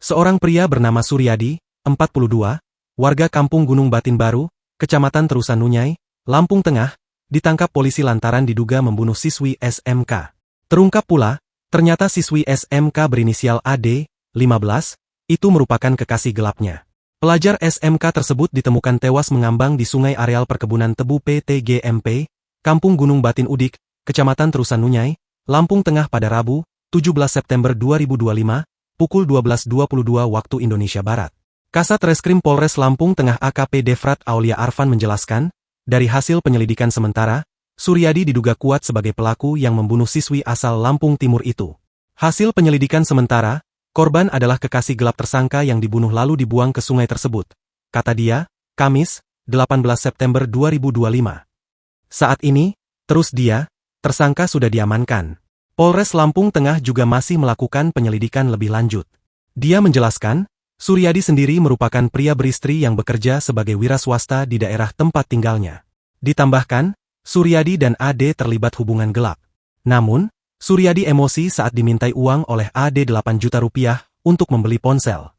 Seorang pria bernama Suryadi, 42, warga kampung Gunung Batin Baru, Kecamatan Terusan Nunyai, Lampung Tengah, ditangkap polisi lantaran diduga membunuh siswi SMK. Terungkap pula, ternyata siswi SMK berinisial AD, 15, itu merupakan kekasih gelapnya. Pelajar SMK tersebut ditemukan tewas mengambang di sungai areal perkebunan tebu PT GMP, Kampung Gunung Batin Udik, Kecamatan Terusan Nunyai, Lampung Tengah pada Rabu, 17 September 2025, pukul 12.22 waktu Indonesia Barat. Kasat Reskrim Polres Lampung Tengah AKP Devrat Aulia Arfan menjelaskan, dari hasil penyelidikan sementara, Suryadi diduga kuat sebagai pelaku yang membunuh siswi asal Lampung Timur itu. Hasil penyelidikan sementara, korban adalah kekasih gelap tersangka yang dibunuh lalu dibuang ke sungai tersebut, kata dia, Kamis, 18 September 2025. Saat ini, terus dia, tersangka sudah diamankan. Polres Lampung Tengah juga masih melakukan penyelidikan lebih lanjut. Dia menjelaskan, Suryadi sendiri merupakan pria beristri yang bekerja sebagai wira swasta di daerah tempat tinggalnya. Ditambahkan, Suryadi dan AD terlibat hubungan gelap. Namun, Suryadi emosi saat dimintai uang oleh AD 8 juta rupiah untuk membeli ponsel.